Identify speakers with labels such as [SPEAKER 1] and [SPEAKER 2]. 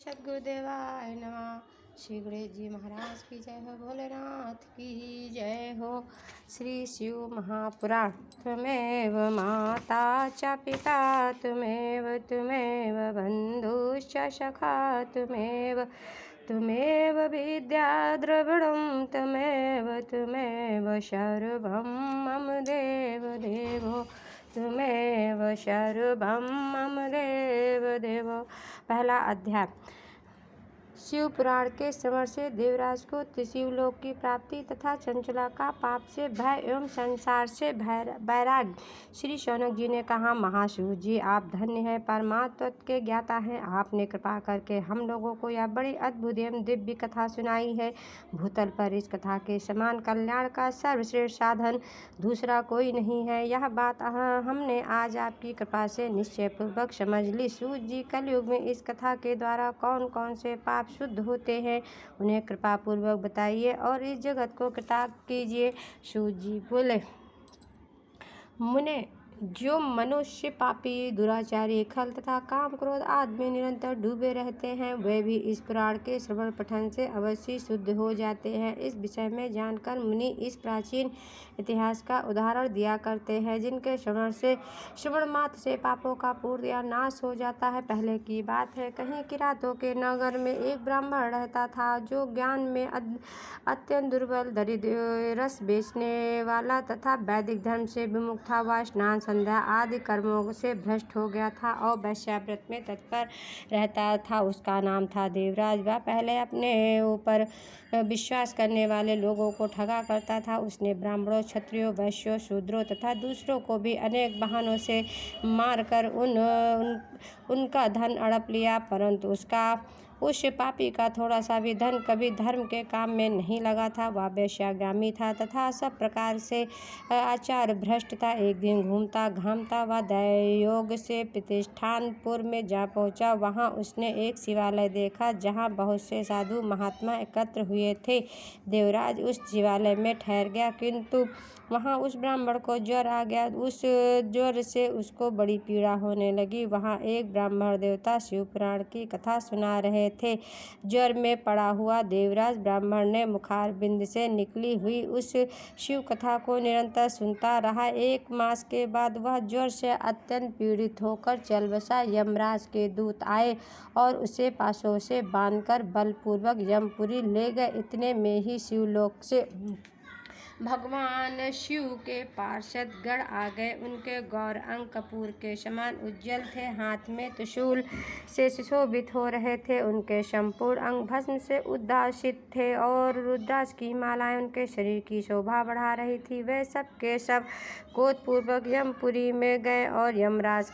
[SPEAKER 1] सद्गुरुदेवाय नमः। श्री गणेश जी महाराज की जय हो, भोलेनाथ की जय हो। श्री शिव महापुराण। त्वमेव माता च पिता त्वमेव बन्धुश्च सखा त्वमेव विद्या द्रविणं त्वमेव सर्वं मम देवो त्वमेव सर्वं मम देवो। पहला अध्याय। शिव पुराण के श्रवण से देवराज को त्रिशिवलोक की प्राप्ति तथा चंचला का पाप से भय एवं संसार से वैराग्य। श्री शौनक जी ने कहा, महाशिव जी, आप धन्य हैं, परमात्म तत्व के ज्ञाता हैं। आपने कृपा करके हम लोगों को यह बड़ी अद्भुत एवं दिव्य कथा सुनाई है। भूतल पर इस कथा के समान कल्याण का सर्वश्रेष्ठ साधन दूसरा कोई नहीं है। यह बात हमने आज आपकी कृपा से निश्चय पूर्वक समझ ली। सूत जी, कलयुग में इस कथा के द्वारा कौन कौन से पाप शुद्ध होते हैं, उन्हें कृपा पूर्वक बताइए और इस जगत को कृतार्थ कीजिए। सूत जी बोले, मुने, जो मनुष्य पापी, दुराचारी, खल तथा काम क्रोध आदि में निरंतर डूबे रहते हैं, वे भी इस पुराण के श्रवण पठन से अवश्य शुद्ध हो जाते हैं। इस विषय में जानकर मुनि इस प्राचीन इतिहास का उदाहरण दिया करते हैं, जिनके श्रवण मात्र से पापों का पूर्णतया नाश हो जाता है। पहले की बात है, कहीं किरातों के नगर में एक ब्राह्मण रहता था, जो ज्ञान में अत्यंत दुर्बल, दरिद्र, रस बेचने वाला तथा वैदिक धर्म से विमुख था। वह स्नान, संध्या आदि कर्मों से भ्रष्ट हो गया था और वैश्याव्रत में तत्पर रहता था। उसका नाम था देवराज। वह पहले अपने ऊपर विश्वास करने वाले लोगों को ठगा करता था। उसने ब्राह्मणों, क्षत्रियों, वैश्यों, शूद्रों तथा दूसरों को भी अनेक बहानों से मारकर उनका धन हड़प लिया, परंतु उस पापी का थोड़ा सा भी धन कभी धर्म के काम में नहीं लगा था। वह वेश्यागामी था तथा सब प्रकार से आचार भ्रष्ट था। एक दिन घूमता घामता वह दैवयोग से प्रतिष्ठानपुर में जा पहुंचा। वहां उसने एक शिवालय देखा, जहां बहुत से साधु महात्मा एकत्र हुए थे। देवराज उस शिवालय में ठहर गया, किंतु वहां उस ब्राह्मण को ज्वर आ गया। उस ज्वर से उसको बड़ी पीड़ा होने लगी। वहां एक ब्राह्मण देवता शिव पुराण की कथा सुना रहे थे। ज्वर में पड़ा हुआ देवराज ब्राह्मण ने मुखारबिंद से निकली हुई उस शिव कथा को निरंतर सुनता रहा। 1 मास के बाद वह ज्वर से अत्यंत पीड़ित होकर चल बसा। यमराज के दूत आए और उसे पाशों से बांधकर बलपूर्वक यमपुरी ले गए। इतने में ही शिवलोक से भगवान शिव के पार्षद गण आ गए। उनके गौर अंग कपूर के समान उज्ज्वल थे, हाथ में त्रिशूल से सुशोभित हो रहे थे। उनके संपूर्ण अंग भस्म से उद्भासित थे और रुद्राक्ष की मालाएं उनके शरीर की शोभा बढ़ा रही थी। वे सब के सब क्रोधपूर्वक यमपुरी में गए और यमराज